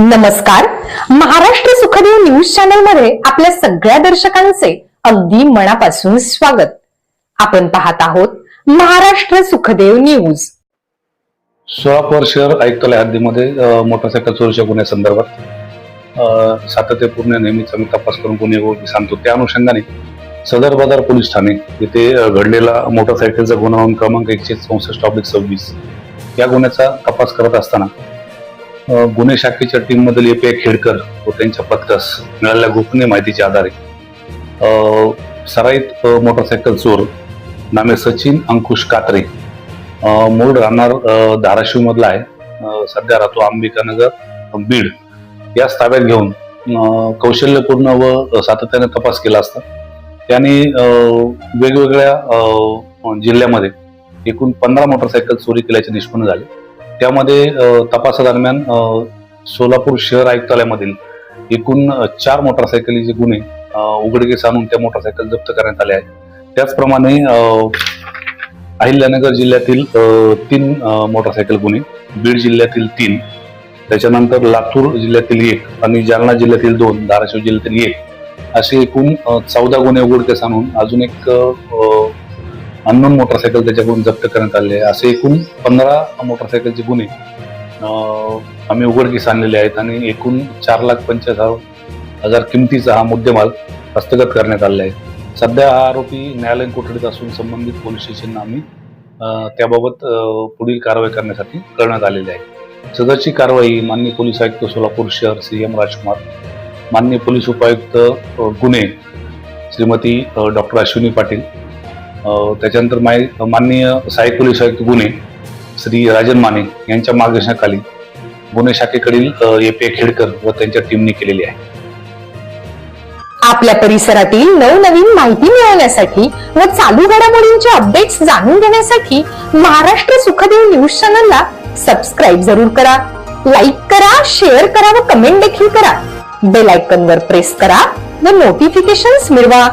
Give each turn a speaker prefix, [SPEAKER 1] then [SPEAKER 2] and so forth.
[SPEAKER 1] नमस्कार. Maharashtra Sukhdev news channel मध्ये आपल्या सगळ्या दर्शकांचे अगदी मनापासून स्वागत. आपण पाहत आहोत महाराष्ट्र सुखदेव न्यूज.
[SPEAKER 2] सोलापूर शहर आयुक्तालय हद्दीमध्ये मोटरसायकल चोरीच्या गुन्ह्यासंदर्भात सातत्यपूर्ण नेहमीच आम्ही तपास करून गुन्हे सांगतो. त्या अनुषंगाने सदर बाजार पोलीस ठाणे येथे घडलेला मोटरसायकलचा गुन्हा क्रमांक 164/26 या गुन्ह्याचा तपास करत असताना गुन्हे शाखेच्या टीम मधील एपीआय खेडकर व त्यांच्या पथकास मिळालेल्या गोपनीय माहितीच्या आधारे सराईत मोटरसायकल चोर नामे सचिन अंकुश कात्रे, मूळ राहणार धाराशिव मधला आहे, सध्या राहतो अंबिकानगर बीड, याच ताब्यात घेऊन कौशल्यपूर्ण व सातत्याने तपास केला असता त्याने वेगवेगळ्या जिल्ह्यामध्ये एकूण 15 मोटरसायकल चोरी केल्याचे निष्पन्न झाले. त्यामध्ये तपासादरम्यान सोलापूर शहर आयुक्तालयामधील एकूण 4 मोटरसायकलीचे गुन्हे उघडकीस आणून त्या मोटरसायकल जप्त करण्यात आले आहेत. त्याचप्रमाणे अहिल्यानगर जिल्ह्यातील 3 मोटरसायकल गुन्हे, बीड जिल्ह्यातील 3, त्याच्यानंतर लातूर जिल्ह्यातील 1 आणि जालना जिल्ह्यातील 2, धाराशिव जिल्ह्यातील 1 असे एकूण 14 गुन्हे उघडकीस आणून अजून एक अननोन मोटरसायकल त्याच्याकडून जप्त करण्यात आले आहे. असे एकूण 15 मोटरसायकलचे गुन्हे आम्ही उघडकीस आणलेले आहेत आणि एकूण 4,45,000 किमतीचा हा मुद्देमाल हस्तगत करण्यात आलेला आहे. सध्या हा आरोपी न्यायालयीन कोठडीत असून संबंधित पोलीस स्टेशनला आम्ही त्याबाबत पुढील कारवाई करण्यासाठी करण्यात आलेली आहे. सदरची कारवाई माननीय पोलीस आयुक्त सोलापूर शहर श्री एम राजकुमार, माननीय पोलीस उपायुक्त गुन्हे श्रीमती डॉक्टर अश्विनी पाटील, त्याच्यानंतर माननीय सहाय्यक पोलीस आयुक्त गुन्हे श्री राजन माने यांच्या मार्गदर्शनाखाली गुन्हे शाखेकडील एपीआय खेडकर व त्यांच्या टीमने केलेली आहे.
[SPEAKER 1] आपल्या परिसरातील नवनवीन माहिती मिळवण्यासाठी व चालू घडामोडींचे अपडेट्स जाणून घेण्यासाठी महाराष्ट्र सुखदेव न्यूज चॅनलला सबस्क्राईब जरूर करा, लाईक करा, शेअर करा व कमेंट देखील करा. बेल आयकॉन वर प्रेस करा व नोटिफिकेशन्स मिळवा.